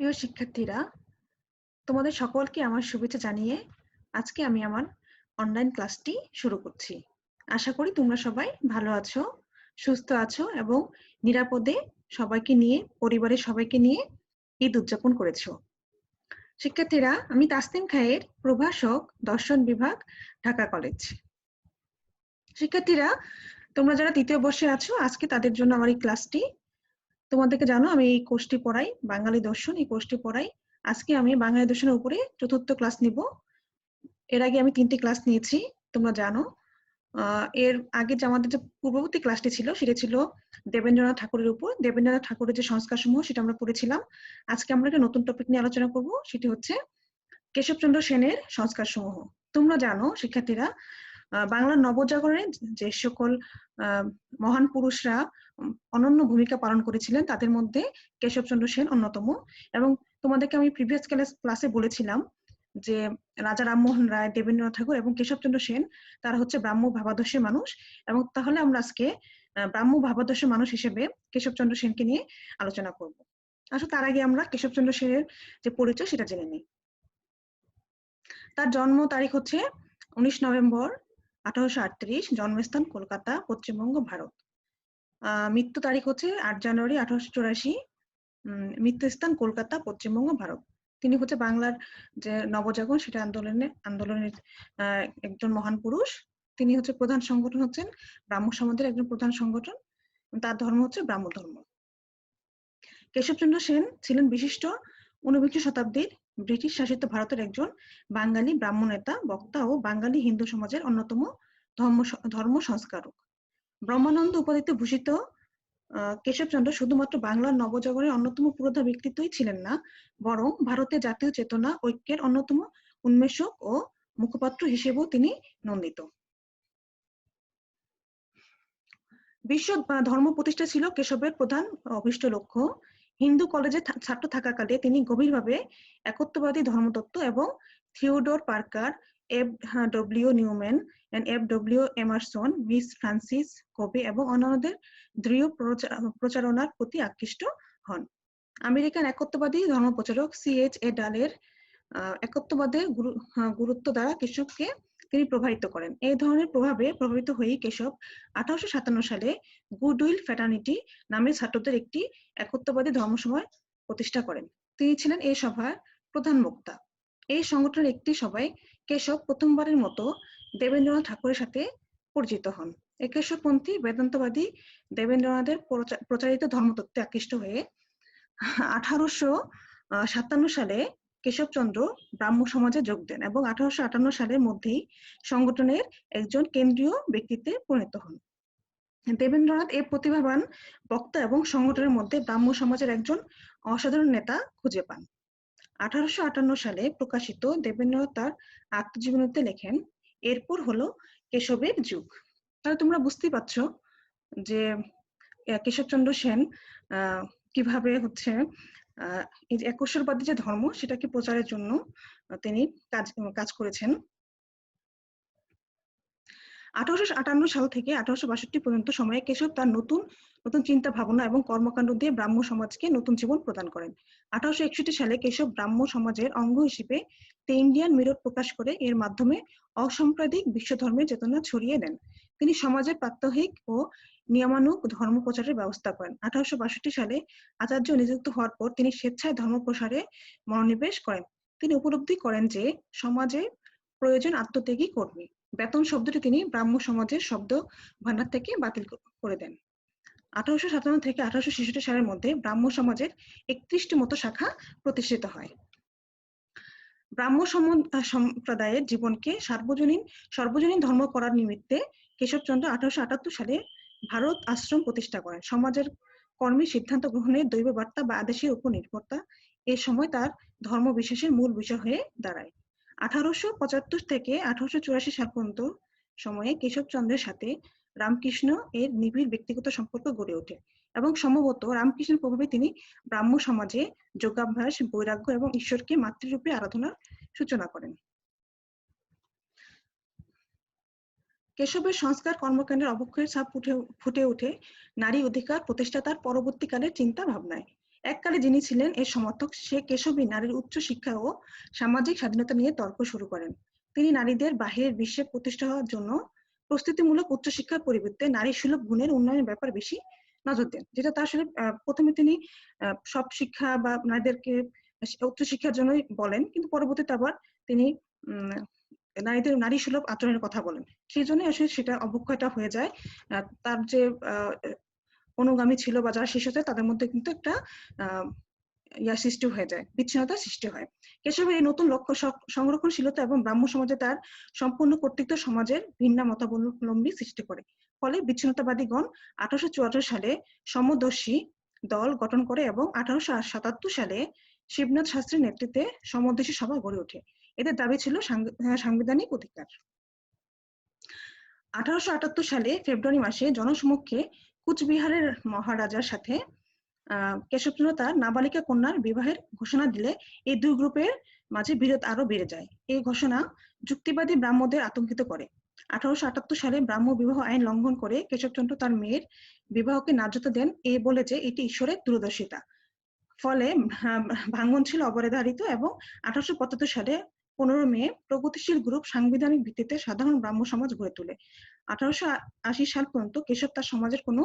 প্রিয় শিক্ষার্থীরা, তোমাদের সকলকে আমার শুভেচ্ছা জানিয়ে আজকে আমি আমার অনলাইন ক্লাসটি শুরু করছি। আশা করি তোমরা সবাই ভালো আছো, সুস্থ আছো এবং নিরাপদে সবাইকে নিয়ে, পরিবারের সবাইকে নিয়ে ঈদ উদযাপন করেছো। শিক্ষার্থীরা, আমি তাসনিম খায়ের, প্রভাষক, দর্শন বিভাগ, ঢাকা কলেজ। শিক্ষার্থীরা, তোমরা যারা তৃতীয় বর্ষে আছো, আজকে তাদের জন্য আমার এই ক্লাসটি। তোমাদেরকে জানো আমি এই কোর্সটি পড়াই, বাঙালি দর্শন এই কোর্সটি পড়াই। আজকে আমি বাঙালি দর্শনের উপরে চতুর্থ ক্লাস নিব। এর আগে আমি 3টি ক্লাস নিয়েছি, তোমরা জানো। এর আগে যে আমাদের যে পূর্ববর্তী ক্লাসটি ছিল সেটা ছিল দেবেন্দ্রনাথ ঠাকুরের উপর। দেবেন্দ্রনাথ ঠাকুরের যে সংস্কার সমূহ সেটা আমরা পড়েছিলাম। আজকে আমরা একটা নতুন টপিক নিয়ে আলোচনা করব, সেটি হচ্ছে কেশবচন্দ্র সেনের সংস্কার সমূহ। তোমরা জানো শিক্ষার্থীরা, বাংলার নবজাগরণে যে সকল মহান পুরুষরা অনন্য ভূমিকা পালন করেছিলেন তাদের মধ্যে কেশবচন্দ্র সেন অন্যতম। এবং তোমাদেরকে আমি প্রিভিয়াস ক্লাসে বলেছিলাম যে রাজা রামমোহন রায়, দেবেন্দ্রনাথ ঠাকুর এবং কেশবচন্দ্র সেন তারা হচ্ছে ব্রাহ্ম ভাবাদর্শের মানুষ। এবং তাহলে আমরা আজকে ব্রাহ্ম ভাবাদর্শের মানুষ হিসেবে কেশবচন্দ্র সেনকে নিয়ে আলোচনা করব। আসলে তার আগে আমরা কেশবচন্দ্র সেনের যে পরিচয় সেটা জেনে নিই। তার জন্ম তারিখ হচ্ছে 19 নভেম্বর 1838, জন্মস্থান কলকাতা, পশ্চিমবঙ্গ, ভারত। মৃত্যু তারিখ হচ্ছে 8 জানুয়ারি 1884, মৃত্যুস্থান কলকাতা, পশ্চিমবঙ্গ, ভারত। তিনি হচ্ছে বাংলার যে নবজাগরণ সেটা আন্দোলনের একজন মহান পুরুষ। তিনি হচ্ছে প্রধান সংগঠন হচ্ছেন ব্রাহ্ম সমাজের একজন প্রধান সংগঠন। তার ধর্ম হচ্ছে ব্রাহ্ম ধর্ম। কেশবচন্দ্র সেন ছিলেন বিশিষ্ট 19 শতাব্দীর ব্রিটিশ শাসিত ভারতের একজন বাঙালি ব্রাহ্ম নেতা, বক্তা ও বাঙালি হিন্দু সমাজের অন্যতম ধর্ম সংস্কারক। ব্রহ্মানন্দ উপাধিতে ভূষিত কেশবচন্দ্র শুধুমাত্র বাংলার নবজাগরণের অন্যতম পুরোধা ব্যক্তিত্বই ছিলেন না, বরং ভারতের জাতীয় চেতনা ঐক্যের অন্যতম উন্মেষক ও মুখপাত্র হিসেবেও তিনি নন্দিত। বিশ্ব ধর্ম প্রতিষ্ঠা ছিল কেশবের প্রধান অভীষ্ট লক্ষ্য। হিন্দু কলেজে ছাত্র থাকাকালে তিনি গভীরভাবে একত্ববাদী ধর্মতত্ত্ব এবং Theodore Parker, F W. Newman, F W. Emerson, Miss Frances Cobbe এবং অন্যান্যদের দৃঢ় প্রচারণার প্রতি আকৃষ্ট হন। আমেরিকান একত্ববাদী ধর্মপ্রচারক C.H. ডালের একত্ববাদের গুরুত্ব দ্বারা কেশবকে তিনি প্রভাবিত করেন। এই ধরনের প্রভাবে প্রভাবিত হয়েই কেশব 1857 সালে গুডউইল ফ্র্যাটার্নিটি নামে ছাত্রদের একটি একত্ববাদী ধর্মসভা প্রতিষ্ঠা করেন। তিনি ছিলেন এই সভার প্রধান বক্তা। এই সংগঠনের একটি সভায় কেশব প্রথমবারের মতো দেবেন্দ্রনাথ ঠাকুরের সাথে পরিচিত হন। এই কেশবপন্থী বেদান্তবাদী দেবেন্দ্রনাথের প্রচারিত ধর্মতত্ত্বে আকৃষ্ট হয়ে 1857 সালে কেশবচন্দ্র ব্রাহ্ম সমাজে যোগ দেন এবং 1858 সালের মধ্যেই সংগঠনের একজন কেন্দ্রীয় ব্যক্তিত্বে পরিণত হন। দেবেন্দ্রনাথ এই প্রতিভাবান বক্তা এবং সংগঠনের মধ্যে ব্রাহ্ম সমাজের একজন অসাধারণ নেতা খুঁজে পান। 1858 সালে প্রকাশিত দেবেন্দ্রনাথ তার আত্মজীবনীতে লেখেন, এরপর হলো কেশবের যুগ। তাহলে তোমরা বুঝতেই পারছো যে কেশবচন্দ্র সেন কিভাবে হচ্ছে এই যে একশ্বরবাদী যে ধর্ম সেটাকে প্রচারের জন্য তিনি কাজ করেছেন। 1858 সাল থেকে 1862 পর্যন্ত সময়ে কেশব তার নতুন চিন্তা ভাবনা এবং কর্মকাণ্ড দিয়ে ব্রাহ্ম সমাজকে নতুন জীবন প্রদান করেন। 1861 সালে কেশব ব্রাহ্ম সমাজের অঙ্গ হিসেবে দ্য ইন্ডিয়ান মিরর প্রকাশ করে এর মাধ্যমে অসাম্প্রদায়িক বিশ্বধর্মের চেতনা ছড়িয়ে দেন। তিনি সমাজের প্রাত্যহিক ও নিয়মানুগ ধর্ম প্রচারের ব্যবস্থা করেন। 1862 সালে আচার্য নিযুক্ত হওয়ার পর তিনি স্বেচ্ছায় ধর্ম প্রসারে মনোনিবেশ করেন। তিনি উপলব্ধি করেন যে সমাজে প্রয়োজন আত্মত্যাগী কর্মী। বেতন শব্দটি তিনি ব্রাহ্ম সমাজের শব্দ ভান্ডার থেকে বাতিল করে দেন। 1857 থেকে 1866 সালের মধ্যে ব্রাহ্ম সমাজের 31টি মতো শাখা প্রতিষ্ঠিত হয়। ব্রাহ্ম সম্প্রদায়ের জীবনকে সর্বজনীন ধর্ম করার নিমিত্তে কেশবচন্দ্র 1878 সালে ভারত আশ্রম প্রতিষ্ঠা করেন। সমাজের কর্মের সিদ্ধান্ত গ্রহণের দৈব বার্তা বা আদেশের উপর নির্ভরতা এ সময় তার ধর্ম বিশ্বাসের মূল বিষয় হয়ে দাঁড়ায়। 1875 থেকে 1884 সাল পর্যন্ত সময়ে কেশবচন্দ্রের সাথে রামকৃষ্ণ এর নিবিড় ব্যক্তিগত সম্পর্ক গড়ে ওঠে এবং সম্ভবত রামকৃষ্ণের প্রভাবে তিনি ব্রাহ্ম সমাজে যোগাভ্যাস, বৈরাগ্য এবং ঈশ্বরকে মাতৃরূপে আরাধনার সূচনা করেন। কেশবের সংস্কার কর্মকাণ্ডের অবক্ষয়ের ছাপ ফুটে ওঠে নারী অধিকার প্রতিষ্ঠা তার পরবর্তীকালের চিন্তা ভাবনায়। এককালে যিনি ছিলেন এর সমর্থক সে কেশবী নারীর উচ্চ শিক্ষা ও সামাজিক স্বাধীনতা নিয়ে তর্ক শুরু করেন। তিনি নারীদের বাহিরের বিশ্বে প্রতিষ্ঠা হওয়ার জন্য প্রস্তুতিমূলক উচ্চশিক্ষার পরিবর্তে নারী সুলভ গুণের উন্নয়নের ব্যাপারে বেশি নজর দেন, যেটা তার আসলে প্রথমে তিনি সব শিক্ষা বা নারীদেরকে উচ্চশিক্ষার জন্যই বলেন, কিন্তু পরবর্তীতে আবার তিনি নারী সুলভ আচরণের কথা বলেন। সেই জন্য আসলে সেটা অবক্ষয়টা হয়ে যায়। তার যে অনুগামী ছিল বা যারা শিষ্য তাদের মধ্যে কিন্তু একটা সৃষ্টি হয়ে যায়, বিচ্ছিন্নতার সৃষ্টি হয়। কেশবের এই নতুন লক্ষ্য সংরক্ষণশীলতা এবং ব্রাহ্ম সমাজে তার সম্পূর্ণ কর্তৃত্ব সমাজের ভিন্ন মতাবলম্বী সৃষ্টি করে। ফলে বিচ্ছিন্নতাবাদীগণ 1874 সালে সমদর্শী দল গঠন করে এবং 1877 সালে শিবনাথ শাস্ত্রীর নেতৃত্বে সমদর্শী সভা গড়ে ওঠে। এদের দাবি ছিল সাংবিধানিক অধিকার। 1878 সালে ফেব্রুয়ারি মাসে জনসমক্ষে কুচবিহারের মহারাজার সাথে কেশবচন্দ্র তার নাবালিকা কন্যার বিবাহের ঘোষণা দিলে এই দুই গ্রুপের মাঝে বিরোধ আরো বেড়ে যায়। এই ঘোষণা যুক্তিবাদী ব্রাহ্মদের আতঙ্কিত করে। 1878 সালে ব্রাহ্ম বিবাহ আইন লঙ্ঘন করে কেশবচন্দ্র তার মেয়ের বিবাহকে ন্যায্যতা দেন এই বলে যে এটি ঈশ্বরের দূরদর্শিতা। ফলে ভাঙ্গন ছিল অবধারিত এবং 1875 সালে 15 মে প্রগতিশীল গ্রুপ সাংবিধানিক ভিত্তিতে সাধারণ ব্রাহ্ম সমাজ গড়ে তোলে। 1880 সাল পর্যন্ত কেশব তার সমাজের কোনো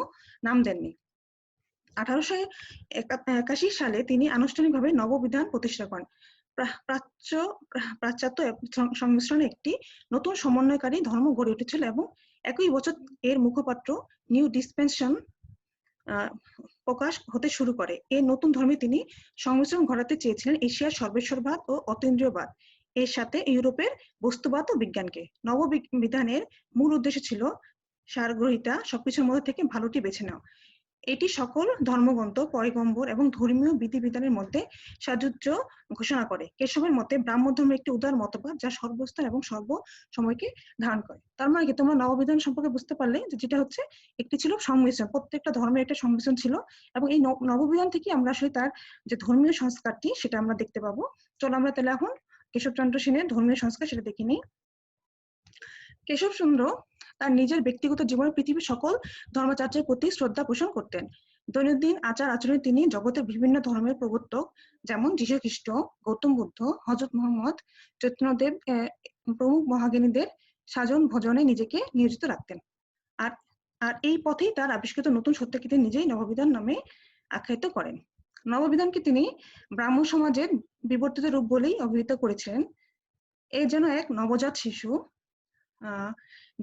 নাম দেননি। 1881 সালে তিনি আনুষ্ঠানিকভাবে নববিধান প্রতিষ্ঠা করেন। পাশ্চাত্য সংমিশ্রণে একটি নতুন সমন্বয়কারী ধর্ম গড়ে উঠেছিল এবং একই বছর এর মুখপাত্র নিউ ডিসপেনশন প্রকাশ হতে শুরু করে। এই নতুন ধর্মে তিনি সংমিশ্রণ ঘটাতে চেয়েছিলেন এশিয়ার সর্বেশ্বরবাদ ও অতীন্দ্রিয়বাদ এর সাথে ইউরোপের বস্তুবাদ ও বিজ্ঞানকে। নববিধানের মূল উদ্দেশ্য ছিল সারগ্রহিতা সবকিছুর মধ্যে থেকে ভালোটি বেছে নেওয়া। এটি সকল ধর্মগ্রন্থ, পয়গম্বর এবং ধর্মীয় বিধিবিধানের মধ্যে সাযুজ্য ঘোষণা করে। কেশবের মতে ব্রাহ্ম ধর্ম একটি উদার মতবাদ যা সর্বস্থান এবং সর্ব সময়কে ধারণ করে। তার মানে কি তোমরা নববিধান সম্পর্কে বুঝতে পারলে যে যেটা হচ্ছে একটি ছিল সংমিশ্রণ, প্রত্যেকটা ধর্মের একটা সংমিশ্রণ ছিল এবং এই নববিধান থেকে আমরা আসলে তার যে ধর্মীয় সংস্কারটি সেটা আমরা দেখতে পাবো। চলো আমরা তাহলে এখন কেশবচন্দ্র সেনের ধর্মীয় সংস্কার সেটা দেখে নিই। কেশবচন্দ্র তার নিজের ব্যক্তিগত জীবনে পৃথিবীর সকল ধর্মাচার্যের প্রতি শ্রদ্ধা পোষণ করতেন। দৈনন্দিন আচার আচরণে তিনি জগতের বিভিন্ন ধর্মের প্রবর্তক যেমন যীশু খ্রিস্ট, গৌতম বুদ্ধ, হযরত মুহাম্মদ, চৈতন্যদেব প্রমুখ মহাজ্ঞানীদের সাজন ভজনে নিজেকে নিয়োজিত রাখতেন। আর আর এই পথেই তার আবিষ্কৃত নতুন সত্যকে তিনি নিজেই নববিধান নামে আখ্যায়িত করেন। নববিধানকে তিনি ব্রাহ্ম সমাজের বিবর্তিত রূপ বলেই অভিহিত করেছিলেন। এ যেন এক নবজাত শিশু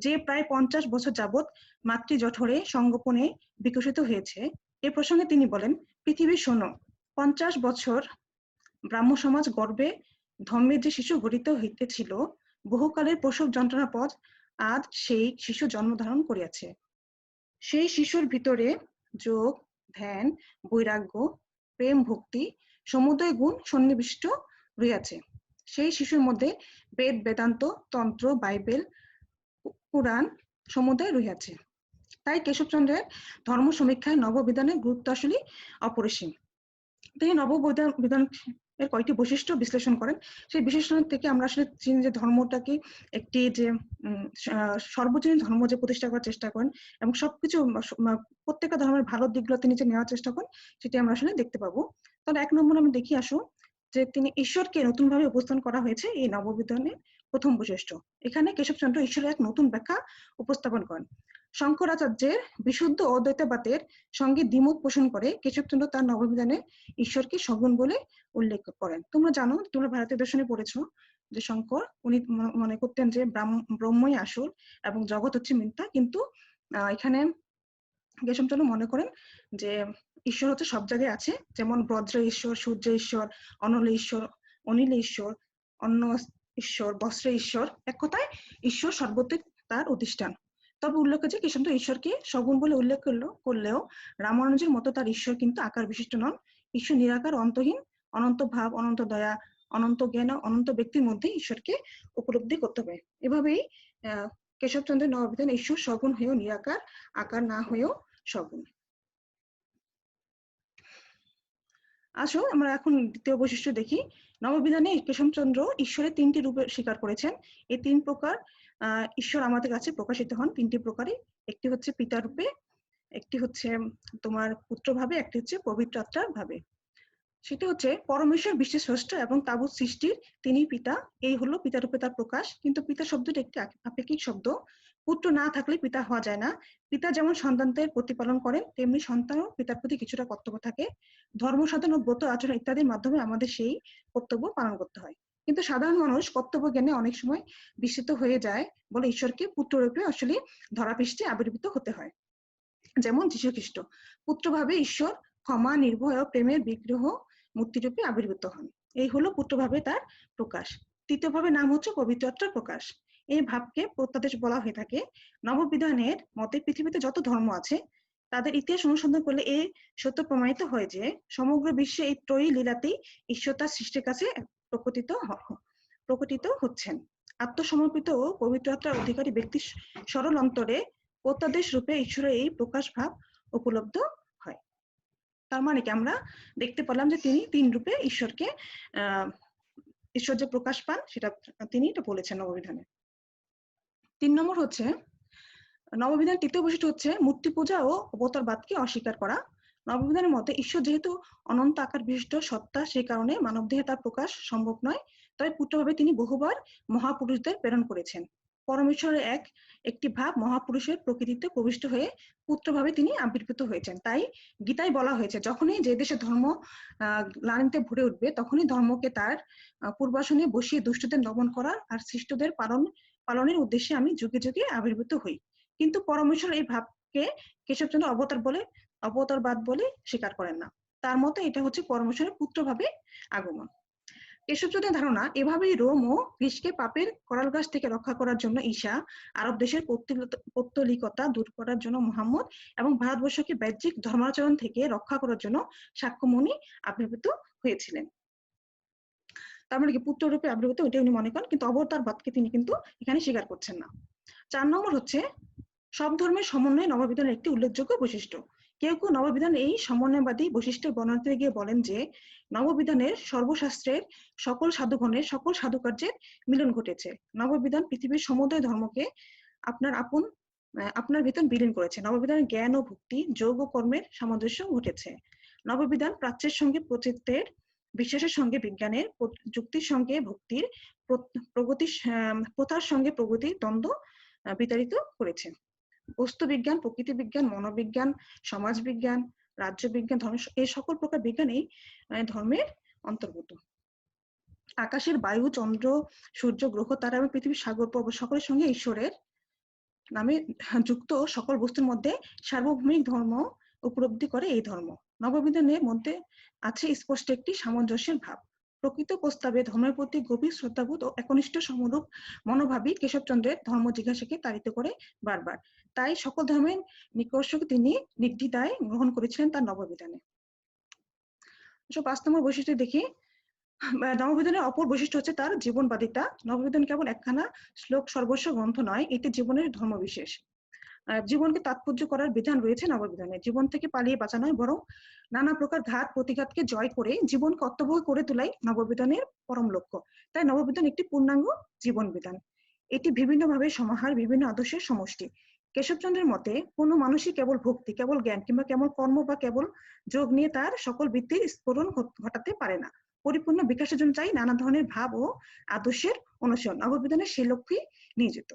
যে প্রায় 50 বছর যাবৎ মাতৃজঠরে সংগোপনে বিকশিত হয়েছে। এ প্রসঙ্গে তিনি বলেন, পৃথিবী শোনো, 50 বছর ব্রাহ্ম সমাজ গর্বে ধর্মের যে শিশু গঠিত হইতেছিল, বহুকালের প্রসব যন্ত্রণা পথ আজ সেই শিশু জন্মধারণ করিয়াছে। সেই শিশুর ভিতরে যোগ, ধ্যান, বৈরাগ্য, প্রেম, ভক্তি সমুদয় গুণ সন্নিবিষ্ট রইয়াছে। সেই শিশুর মধ্যে বেদ, বেদান্ত, তন্ত্র, বাইবেল, পুরাণ সমুদয় রইয়াছে। তাই কেশবচন্দ্রের ধর্ম সমীক্ষায় নববিধানের গুরুত্ব আসলে অপরিসীম। তিনি নববিধান এর কয়েকটি বৈশিষ্ট্য বিশ্লেষণ করেন। সেই বিশ্লেষণ থেকে আমরা আসলে চিনি যে ধর্মটাকে একটি যে সর্বজনীন ধর্ম যে প্রতিষ্ঠা করার চেষ্টা করেন এবং সবকিছু প্রত্যেকটা ধর্মের ভালো দিকগুলো তিনি যে নেওয়ার চেষ্টা করেন সেটি আমরা আসলে দেখতে পাবো। তাহলে 1 নম্বর আমি দেখি আসো যে তিনি ঈশ্বরকে নতুনভাবে উপস্থাপন করা হয়েছে এই নববিধানের প্রথম বৈশিষ্ট্য। এখানে কেশবচন্দ্র ঈশ্বরের এক নতুন ব্যাখ্যা উপস্থাপন করেন। শঙ্করাচার্যের বিশুদ্ধ অদ্বৈতবাদের সঙ্গে দ্বিমত পোষণ করে কেশবচন্দ্র তার নববিধানে ঈশ্বরকে সগুণ বলে উল্লেখ করেন। তোমরা জানো, তোমরা ভারতীয় দর্শনে পড়েছো যে শঙ্কর উনি মনে করতেন যে ব্রহ্মই আসল এবং জগৎ হচ্ছে মিথ্যা, কিন্তু এখানে কেশবচন্দ্র মনে করেন যে ঈশ্বর হচ্ছে সব জায়গায় আছে, যেমন বজ্র ঈশ্বর, সূর্য ঈশ্বর, অনল ঈশ্বর, অনিল ঈশ্বর, অন্ন ঈশ্বর, বস্ত্র ঈশ্বর, এক কথায় ঈশ্বর সর্বত্র তার অধিষ্ঠান। তবে উল্লেখ্য যে কেশবচন্দ্র ঈশ্বরকে সগুণ বলে উল্লেখ করলেও রামানুজের মতো তার ঈশ্বর কিন্তু আকার বিশিষ্ট নন। ঈশ্বর নিরাকার, অন্তহীন, অনন্ত ভাব, অনন্ত দয়া, অনন্ত জ্ঞান, অনন্ত ব্যক্তির মধ্যে ঈশ্বরকে উপলব্ধি করতে হবে। এভাবেই কেশবচন্দ্রের নববিধান ঈশ্বর সগুণ হয়েও নিরাকার, আকার না হয়েও সগুণ। আসো আমরা এখন দ্বিতীয় বৈশিষ্ট্য দেখি। নববিধানে কেশবচন্দ্র ঈশ্বরের 3টি রূপে স্বীকার করেছেন। এই 3 প্রকার ঈশ্বর আমাদের কাছে প্রকাশিত হন 3টি প্রকারে। একটি হচ্ছে পিতা রূপে, একটি হচ্ছে তোমার পুত্র ভাবে, একটি হচ্ছে পবিত্র আত্মার ভাবে। সেটা হচ্ছে পরমেশ্বর বিশ্বের স্রষ্টা এবং তাবৎ সৃষ্টির তিনি পিতা। এই হলো পিতারূপে তার প্রকাশ। কিন্তু পিতা শব্দটি একটি আপেক্ষিক শব্দ। পুত্র না থাকলে পিতা হওয়া যায় না। পিতা যেমন সন্তানদের প্রতিপালন করেন, তেমনি সন্তানও পিতার প্রতি কিছুটা কর্তব্য থাকে। ধর্ম সাধন ও ব্রত আচরণ ইত্যাদির মাধ্যমে আমাদের সেই কর্তব্য পালন করতে হয়। কিন্তু সাধারণ মানুষ কর্তব্য জ্ঞানে অনেক সময় বিস্মিত হয়ে যায় বলে ঈশ্বরকে পুত্ররূপে আসলে ধরাপৃষ্ঠে আবির্ভূত হতে হয়। যেমন যীশু খ্রিস্ট পুত্রভাবে ঈশ্বর ক্ষমা, নির্ভয় ও প্রেমের বিগ্রহ মূর্তিরূপে আবির্ভূত হন। এই হলো পুত্রভাবে তার প্রকাশ। তৃতীয়ভাবে নাম হচ্ছে পবিত্র আত্মার প্রকাশ। এই ভাবকে প্রত্যাদেশ বলা হয়ে থাকে। নববিধানের মতে পৃথিবীতে যত ধর্ম আছে তাদের ইতিহাস অনুসন্ধান করলে এই সত্য প্রমাণিত হয় যে সমগ্র বিশ্বে এই ত্রয়ী লীলাতেই ঈশ্বর তার সৃষ্টির কাছে প্রকটিত হচ্ছেন। আত্মসমর্পিত ও পবিত্র আত্মার অধিকারী ব্যক্তির সরল অন্তরে প্রত্যাদেশ রূপে ঈশ্বরের এই প্রকাশ ভাব উপলব্ধ হয়। তার মানে কি আমরা দেখতে পেলাম যে তিনি তিন রূপে ঈশ্বরকে ঈশ্বর যে প্রকাশ পান সেটা তিনি এটা বলেছেন নববিধানে। 3 নম্বর হচ্ছে নববিধান তৃতীয় বৈশিষ্ট্য হচ্ছে মূর্তি পূজা ও অবতারবাদকে অস্বীকার করা। নববিধানের মতে ঈশ্বর যেহেতু অনন্ত আকার বিশিষ্ট সত্তা, সেই কারণে মানবদেহে তার প্রকাশ সম্ভব নয়। তবে পুত্রভাবে তিনি বহুবার মহাপুরুষদের প্রেরণ করেছেন। পরমেশ্বরের একটি ভাব মহাপুরুষের প্রকৃতিতে প্রবিষ্ট হয়ে পুত্রভাবে তিনি আবির্ভূত হয়েছেন। তাই গীতায় বলা হয়েছে যখনই যে দেশে ধর্ম গ্লানিতে ভরে উঠবে তখনই ধর্মকে তার পূর্বাসনে বসিয়ে দুষ্টদের দমন করার আর শিষ্টদের পালনের উদ্দেশ্যে আমি যুগে যুগে আবির্ভূত হই। কিন্তু পরমেশ্বর এই ভাবকে কেশবচন্দ্র অবতারবাদ বলে স্বীকার করেন না। তার মতে এটা হচ্ছে পরমেশ্বরের পুত্রভাবে আগমন। কেশবচন্দ্রের ধারণা এভাবেই রোম ও গ্রীসকে পাপের করাল গাছ থেকে রক্ষা করার জন্য ঈশা, আরব দেশের পৌত্তলিকতা দূর করার জন্য মুহাম্মদ এবং ভারতবর্ষকে বাহ্যিক ধর্মাচরণ থেকে রক্ষা করার জন্য শাক্যমুনি আবির্ভূত হয়েছিলেন। তার মানে কি পুত্ররূপে আবির্ভূত ওইটা উনি মনে করেন, কিন্তু অবতারবাদকে তিনি কিন্তু এখানে স্বীকার করছেন না। 4 নম্বর হচ্ছে সব ধর্মের সমন্বয় নববিধানের একটি উল্লেখযোগ্য বৈশিষ্ট্য। কেউ কেউ নববিধান এই সমন্বয়বাদী বৈশিষ্ট্যের বর্ণনাতে গিয়ে বলেন যে নববিধানের সর্বশাস্ত্রের সকল সাধুগণের সকল সাধুকার্যের মিলন ঘটেছে। নববিধান পৃথিবীর সমুদয় ধর্মকে আপনার ভিতর বিলীন করেছে। নববিধানের জ্ঞান ও ভক্তি, যোগ ও কর্মের সামঞ্জস্য ঘটেছে। নববিধান প্রাচ্যের সঙ্গে প্রচিত্তের, বিশ্বাসের সঙ্গে বিজ্ঞানের, যুক্তির সঙ্গে ভক্তির, প্রথার সঙ্গে প্রগতির দ্বন্দ্ব বিতাড়িত করেছে। বস্তু বিজ্ঞান, প্রকৃতি বিজ্ঞান, মনোবিজ্ঞান, সমাজ বিজ্ঞান, রাজ্য বিজ্ঞান, ধর্ম, এই সকল প্রকার বিজ্ঞানই ধর্মের অন্তর্গত। আকাশের বায়ু, চন্দ্র, সূর্য, গ্রহ, তারা এবং পৃথিবীর সাগর পর্বত সকলের সঙ্গে ঈশ্বরের নামে যুক্ত সকল বস্তুর মধ্যে সার্বভৌমিক ধর্ম উপলব্ধি করে এই ধর্ম। নববিধানের মধ্যে আছে স্পষ্ট একটি সামঞ্জস্যের ভাব। প্রকৃত প্রস্তাবে ধর্মের প্রতি গভীর শ্রদ্ধাবোধ ও একনিষ্ঠ সমরূপ মনোভাবই কেশবচন্দ্রের ধর্ম জিজ্ঞাসাকে তাড়িত করে বারবার। তাই সকল ধর্মের নিকর্ষকে তিনি নির্দ্বিধায় গ্রহণ করেছিলেন তার নববিধানে। 5 নম্বর বৈশিষ্ট্য দেখি। নববিধানের অপর বৈশিষ্ট্য হচ্ছে তার জীবনবাদিতা। নববিধান কেবল একখানা শ্লোক সর্বস্ব গ্রন্থ নয়, এটি জীবনের ধর্মবিশেষ। জীবনকে তাৎপর্য করার বিধান রয়েছে নববিধানে। জীবন থেকে পালিয়ে বাঁচা নয়, বরং নানা প্রকার ঘাত প্রতিঘাতকে জয় করে জীবন কর্তব্য করে তোলাই নববিধানের পরম লক্ষ্য। তাই নববিধান একটি পূর্ণাঙ্গ জীবন বিধান। এটি বিভিন্নভাবে সমাহার, বিভিন্ন আদর্শের সমষ্টি। কেশবচন্দ্রের মতে কোনো মানুষই কেবল ভক্তি, কেবল জ্ঞান কিংবা কেবল কর্ম বা কেবল যোগ নিয়ে তার সকল বৃত্তির স্ফুরণ ঘটাতে পারে না। পরিপূর্ণ বিকাশের জন্য চাই নানা ধরনের ভাব ও আদর্শের অনুসরণ। নববিধানের সেই লক্ষ্যেই নিয়োজিত।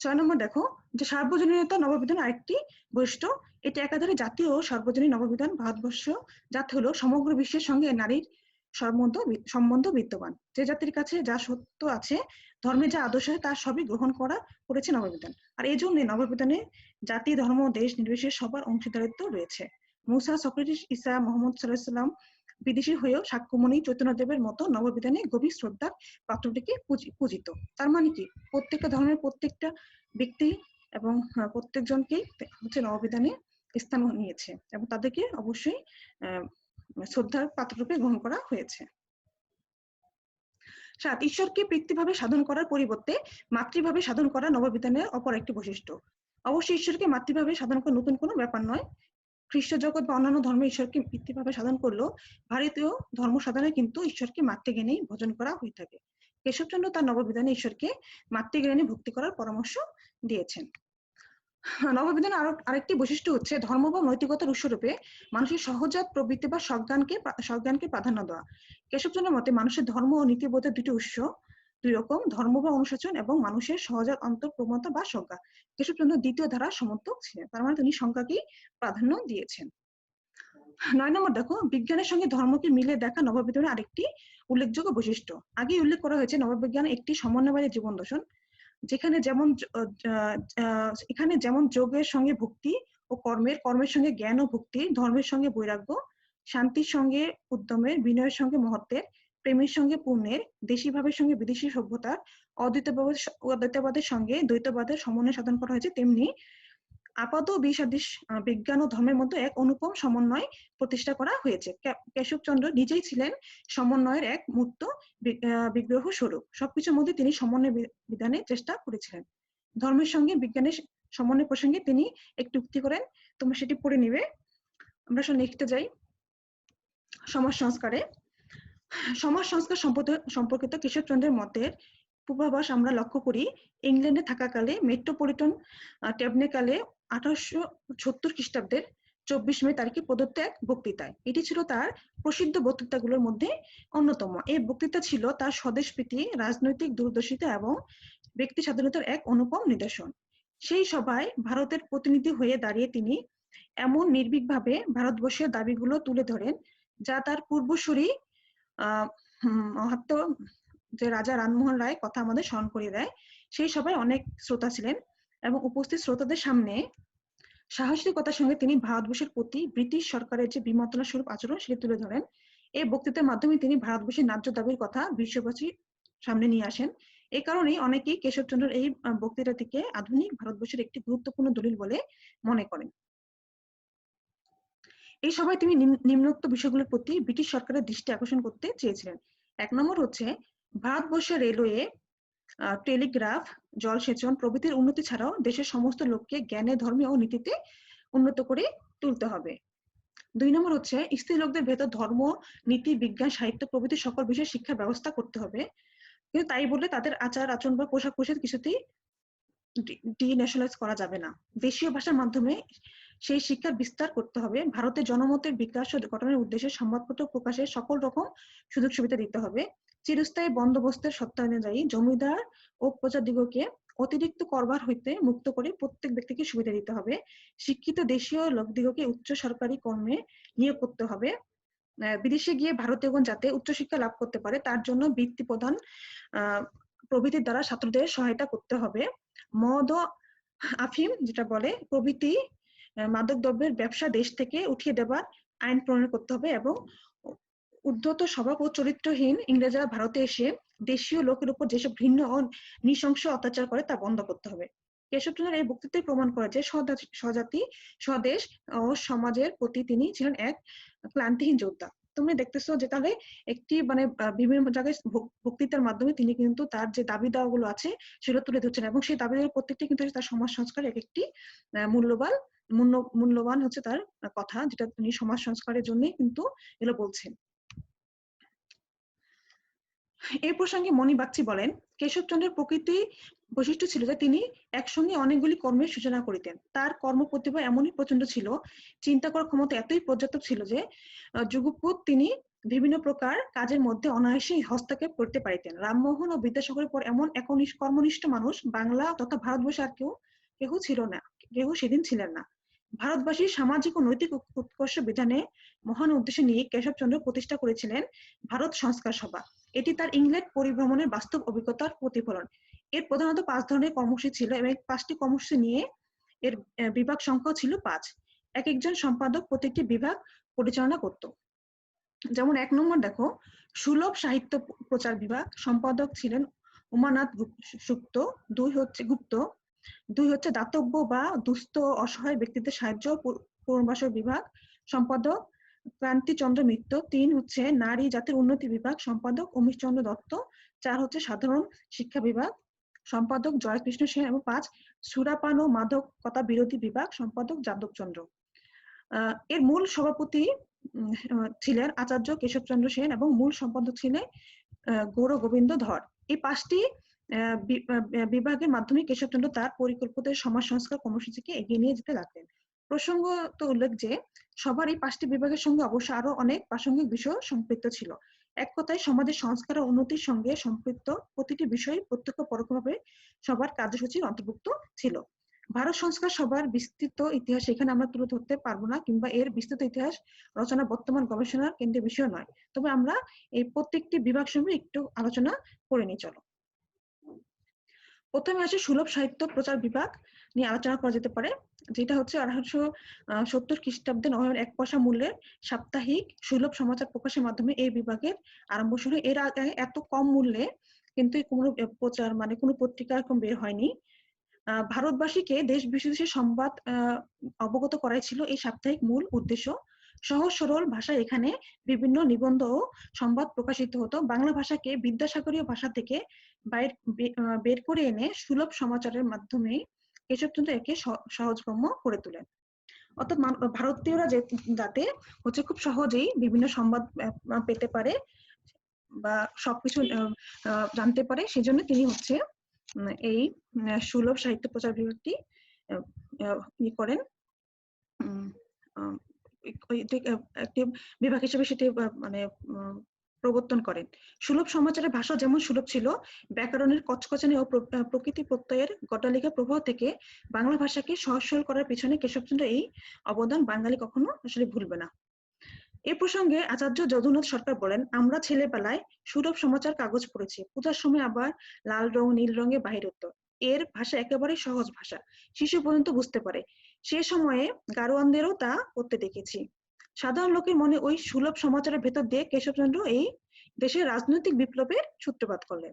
6 নম্বর দেখো যে সার্বজনীনতা নববিধানের আরেকটি বৈশিষ্ট্য। এটি একাধারে জাতীয় ও সার্বজনীন নববিধান। ভারতবর্ষ জাতি হলো সমগ্র বিশ্বের সঙ্গে নারীর সম্বন্ধ বিদ্যমান। যে জাতির কাছে যা সত্য আছে, ধর্মে যা আদর্শ আছে, তার সবই গ্রহণ করেছে নববিধান। আর এই জন্য নববিধানে জাতি, ধর্ম, দেশ নির্বিশেষে সবার অংশীদারিত্ব রয়েছে। মুসা, সক্রেটিস, ঈসা, মোহাম্মদ সাল্লাল্লাহু আলাইহি ওয়াসাল্লাম বিদেশি হয়েও শাক্যমুনি চৈতন্যদেবের মতো নববিধানে গভীর শ্রদ্ধার পাত্রটিকে পূজিত। তার মানে কি প্রত্যেকটা ধর্মের প্রত্যেকটা ব্যক্তি এবং প্রত্যেকজনকেই হচ্ছে নববিধানে স্থান নিয়েছে এবং তাদেরকে অবশ্যই শ্রদ্ধার পাত্ররূপে গ্রহণ করা হয়েছে। 7, ঈশ্বরকে পিতৃভাবে সাধন করার পরিবর্তে মাতৃভাবে সাধন করা নববিধানের অপর একটি বৈশিষ্ট্য। অবশ্যই ঈশ্বরকে মাতৃভাবে সাধন করা নতুন কোনো ব্যাপার নয়। খ্রিস্ট জগৎ বা অন্যান্য ধর্মে ঈশ্বরকে পিতৃভাবে সাধন করলেও ভারতীয় ধর্ম সাধনে কিন্তু ঈশ্বরকে মাতৃজ্ঞানেই ভজন করা হয়ে থাকে। কেশবচন্দ্র তার নববিধানে ঈশ্বরকে মাতৃজ্ঞানে ভক্তি করার পরামর্শ দিয়েছেন। নববিজ্ঞানের আরেকটি বৈশিষ্ট্য হচ্ছে ধর্ম বা নৈতিকতার উৎসরূপে মানুষের সহজাত প্রবৃত্তি বা সজ্ঞানকে প্রাধান্য দেওয়া। কেশবচন্দ্রের মতে মানুষের ধর্ম ও নীতিবোধের দুটি উৎস দুই রকম, ধর্ম বা অনুশাসন এবং মানুষের সহজাত অন্তঃপ্রবণতা বা সজ্ঞা। কেশবচন্দ্র দ্বিতীয় ধারার সমর্থক ছিলেন, তার মানে তিনি সংজ্ঞাকেই প্রাধান্য দিয়েছেন। 9 নম্বর দেখো, বিজ্ঞানের সঙ্গে ধর্মকে মিলে দেখা নববিজ্ঞানের আরেকটি উল্লেখযোগ্য বৈশিষ্ট্য। আগেই উল্লেখ করা হয়েছে নববিজ্ঞান একটি সমন্বয়বাদী জীবন দর্শন, এখানে যেমন যোগের সঙ্গে ভক্তি ও কর্মের সঙ্গে জ্ঞান ও ভক্তি, ধর্মের সঙ্গে বৈরাগ্য, শান্তির সঙ্গে উদ্যমের, বিনয়ের সঙ্গে মহত্বের, প্রেমের সঙ্গে পুণ্যের, দেশি ভাবের সঙ্গে বিদেশি সভ্যতার, অদ্বৈতবাদের সঙ্গে দ্বৈতবাদের সমন্বয় সাধন করা হয়েছে, তেমনি আপাত বিসাদৃশ বিজ্ঞান ও ধর্মের মধ্যে এক অনুপম সমন্বয় প্রতিষ্ঠা করা হয়েছে। কেশবচন্দ্র নিজেই ছিলেন সমন্বয়ের এক মূর্ত বিগ্রহ স্বরূপ। সবকিছুর মধ্যে তিনি সমন্বয় বিধানের চেষ্টা করেছিলেন। ধর্মের সঙ্গে বিজ্ঞানের সমন্বয় প্রসঙ্গে তিনি একটি উক্তি করেন, তোমরা সেটি পড়ে নিবে। আমরা সব লিখতে যাই। সমাজ সংস্কার সম্পর্কিত কেশবচন্দ্রের মতের পূর্বাভাস আমরা লক্ষ্য করি ইংল্যান্ডে থাকাকালে মেট্রোপলিটন ট্রিবিউনালে 1870 খ্রিস্টাব্দের 24 মে তারিখে প্রদত্ত এক বক্তৃতায়। এটি ছিল তার প্রসিদ্ধ বক্তৃতাগুলোর মধ্যে অন্যতম। এই বক্তৃতা ছিল তার স্বদেশপ্রীতি, রাজনৈতিক দূরদর্শিতা এবং ব্যক্তি স্বাধীনতার এক অনুপম নিদর্শন। সেই সভায় ভারতের প্রতিনিধি হয়ে দাঁড়িয়ে তিনি এমন নির্ভীকভাবে ভারতবর্ষের দাবিগুলো তুলে ধরেন যা তার পূর্বসূরি মাহাত্ম্য যে রাজা রামমোহন রায় কথা আমাদের স্মরণ করিয়ে দেয়। সেই সভায় অনেক শ্রোতা ছিলেন এবং উপস্থিত শ্রোতাদের সামনে সাহসিকতার সঙ্গে তিনি ভারতবর্ষের প্রতি ব্রিটিশ সরকারের যে বিমর্তনা স্বরূপ আচরণ সেটি তুলে ধরেন। এই বক্তৃতার মাধ্যমে তিনি ভারতবর্ষের ন্যায্য দাবির কথা বিশ্ববাসীর সামনে নিয়ে আসেন। এই কারণেই অনেকেই কেশবচন্দ্রের এই বক্তৃতাটিকে আধুনিক ভারতবর্ষের একটি গুরুত্বপূর্ণ দলিল বলে মনে করেন। এই সভায় তিনি নিম্নোক্ত বিষয়গুলোর প্রতি ব্রিটিশ সরকারের দৃষ্টি আকর্ষণ করতে চেয়েছিলেন। 1 নম্বর হচ্ছে ভারতবর্ষের রেলওয়ে, টেলিগ্রাফ, জলসেচন প্রভৃতির উন্নতি ছাড়াও দেশের সমস্ত লোককে জ্ঞানে, ধর্মে ও নীতিতে উন্নত করে তুলতে হবে। 2 নম্বর হচ্ছে স্ত্রী লোকদের ভেতর ধর্ম, নীতি, বিজ্ঞান, সাহিত্য প্রভৃতি সকল বিষয়ে শিক্ষার ব্যবস্থা করতে হবে। কিন্তু তাই বলে তাদের আচার আচরণ বা পোশাক পরিচ্ছদ কিছুতেই ডিন্যাশনালাইজ করা যাবে না। দেশীয় ভাষার মাধ্যমে সেই শিক্ষার বিস্তার করতে হবে। ভারতের জনমতের বিকাশ ও গঠনের উদ্দেশ্যে সংবাদপত্র প্রকাশের সকল রকম সুযোগ সুবিধা দিতে হবে। চিরস্থায়ী বন্দোবস্তের শর্তানুযায়ী জমিদার ও প্রজাদিগকে অতিরিক্ত করভার হইতে মুক্ত করে প্রত্যেক ব্যক্তিকে সুবিধা দিতে হবে। শিক্ষিত দেশীয় লোকদিগকে উচ্চ সরকারি কর্মে নিয়োগ করতে হবে। বিদেশে গিয়ে ভারতীয়গণ যাতে উচ্চশিক্ষা লাভ করতে পারে তার জন্য বৃত্তি প্রদান প্রভৃতির দ্বারা ছাত্রদের সহায়তা করতে হবে। মদ ও আফিম যেটা বলে প্রভৃতি মাদক দ্রব্যের ব্যবসা দেশ থেকে উঠিয়ে দেবার আইন প্রণয়ন করতে হবে এবং উদ্ধত স্বভাব ও চরিত্রহীন ইংরেজরা ভারতে এসে দেশীয় লোকের উপর যেসব ঘৃণ্য ও নৃশংস অত্যাচার করে তা বন্ধ করতে হবে। কেশবচন্দ্র এই বক্তৃতায় প্রমাণ করে যে স্বজাতি, স্বদেশ ও সমাজের প্রতি তিনি ছিলেন এক ক্লান্তিহীন যোদ্ধা। তুমি দেখতেছো যে তাহলে একটি মানে বিভিন্ন জায়গায় বক্তৃতার মাধ্যমে তিনি কিন্তু তার যে দাবি দাওয়া গুলো আছে সেগুলো তুলে ধরছেন এবং সেই দাবি দাওয়ার প্রত্যেকটি কিন্তু তার সমাজ সংস্কার এক একটি মূল্যবান হচ্ছে তার কথা, যেটা তিনি সমাজ সংস্কারের জন্যই কিন্তু এগুলো বলছেন। এই প্রসঙ্গে মণি বাগচি বলেন, কেশবচন্দ্রের প্রকৃতি বৈশিষ্ট্য ছিল যে তিনি একসঙ্গে অনেকগুলি কর্মের সূচনা করিতেন। তার কর্ম প্রতিভা এমনই প্রচন্ড ছিল, চিন্তা করার ক্ষমতা এতই পর্যাপ্ত ছিল যে যুগপৎ তিনি বিভিন্ন প্রকার কাজের মধ্যে অনায়াসে হস্তক্ষেপ করতে পারিতেন। রামমোহন ও বিদ্যাসাগরের পর এমন এক কর্মনিষ্ঠ মানুষ বাংলা তথা ভারতবর্ষে আর কেউ ছিল না, কেউ সেদিন ছিলেন না। ভারতবাসীর সামাজিক ও নৈতিক উৎকর্ষ বিধানে মহান উদ্দেশ্য নিয়ে কেশবচন্দ্র প্রতিষ্ঠা করেছিলেন ভারত সংস্কার সভা। এটি তার ইংল্যান্ড পরিভ্রমণের বাস্তব অভিজ্ঞতার প্রতিফলন। এর প্রধানত 5 ধরনের কর্মসূচি ছিল এবং 5টি কর্মসূচি নিয়ে এর বিভাগ সংখ্যা ছিল 5। এক একজন সম্পাদক প্রত্যেকটি বিভাগ পরিচালনা করত। যেমন 1 নম্বর দেখো, সুলভ সাহিত্য প্রচার বিভাগ, সম্পাদক ছিলেন উমানাথ গুপ্ত। 2 হচ্ছে দাতব্য বা দুস্থ অসহায় ব্যক্তিদের সাহায্য পুনর্বাসন বিভাগ, সম্পাদক ক্রান্তিচন্দ্র মিত্র। 3 হচ্ছে নারী জাতির উন্নতি বিভাগ, সম্পাদক অমিশ চন্দ্র দত্ত। 4 হচ্ছে সাধারণ শিক্ষা বিভাগ, সম্পাদক জয়কৃষ্ণ সেন। এবং 5 সুরাপান ও মাদকতা বিরোধী বিভাগ, সম্পাদক যাদবচন্দ্র। এর মূল সভাপতি ছিলেন আচার্য কেশবচন্দ্র সেন এবং মূল সম্পাদক ছিলেন গৌর গোবিন্দ ধর। এই 5টি বিভাগের মাধ্যমে কেশবচন্দ্র তার পরিকল্পিত সমাজ সংস্কার কর্মসূচিকে এগিয়ে নিয়ে যেতে লাগলেন। প্রসঙ্গত উল্লেখ যে সবার এই 5টি বিভাগের সঙ্গে অবশ্য আরো অনেক প্রাসঙ্গিক বিষয় সম্পৃক্ত ছিল। এক কথায় সমাজের সংস্কার ও উন্নতির সঙ্গে সম্পৃক্ত প্রতিটি বিষয় প্রত্যক্ষ পরোক্ষভাবে সবার কার্যসূচির অন্তর্ভুক্ত ছিল। ভারত সংস্কার সবার বিস্তৃত ইতিহাস এখানে আমরা তুলে ধরতে পারবো না, কিংবা এর বিস্তৃত ইতিহাস রচনা বর্তমান গবেষণার কেন্দ্রীয় বিষয় নয়। তবে আমরা এই প্রত্যেকটি বিভাগ সম্পর্কে একটু আলোচনা করে নিই। চলো প্রথমে আসে সুলভ সাহিত্য প্রচার বিভাগ নিয়ে আলোচনা করা যেতে পারে, যেটা হচ্ছে 1870 খ্রিস্টাব্দে 9 পয়সা মূল্যের সাপ্তাহিক সুলভ সমাচার প্রকাশের মাধ্যমে এই বিভাগের আরম্ভ শুরু। এর আগে এত কম মূল্যে কিন্তু কোনো প্রচার মানে কোনো পত্রিকা এরকম বের হয়নি। ভারতবাসীকে দেশ বিদেশের সংবাদ অবগত করাই ছিল এই সাপ্তাহিক মূল উদ্দেশ্য। সহজ সরল ভাষায় এখানে বিভিন্ন নিবন্ধ ও সংবাদ প্রকাশিত হতো। বাংলা ভাষাকে বিদ্যাসাগরীয় ভাষা থেকে বের করে এনে সুলভ সমাচারের মাধ্যমে কেশবচন্দ্র একে সহজগম্য করে তোলেন। অর্থাৎ ভারতীয়রা যাতে হচ্ছে খুব সহজেই বিভিন্ন সংবাদ পেতে পারে বা সবকিছু জানতে পারে, সেজন্য তিনি হচ্ছে এই সুলভ সাহিত্য প্রচার বিভাগটি করেন, একটি বিভাগ হিসেবে সেটি মানে প্রবর্তন করেন। সুলভ সমাচারের ভাষা যেমন সুলভ ছিল, ব্যাকরণের কচকচানি ও প্রকৃতি প্রত্যয়ের গতালিকা প্রবাহ থেকে বাংলা ভাষাকে সহজ সরল করার পিছনে কেশবচন্দ্র এই অবদান বাঙালি কখনো আসলে ভুলবে না। এ প্রসঙ্গে আচার্য যদুনাথ সরকার বলেন, আমরা ছেলেবেলায় সুলভ সমাচার কাগজ পড়েছি, পূজার সময় আবার লাল রং নীল রঙে বাহির হতো। এর ভাষা একেবারে সহজ ভাষা, শিশু পর্যন্ত বুঝতে পারে। সে সময়ে গাড়োয়ানদেরও তা করতে দেখেছি। সাধারণ লোকের মনে ওই সুলভ সমাচারের ভেতর দিয়ে কেশবচন্দ্র এই দেশের রাজনৈতিক বিপ্লবের সূত্রপাত করলেন।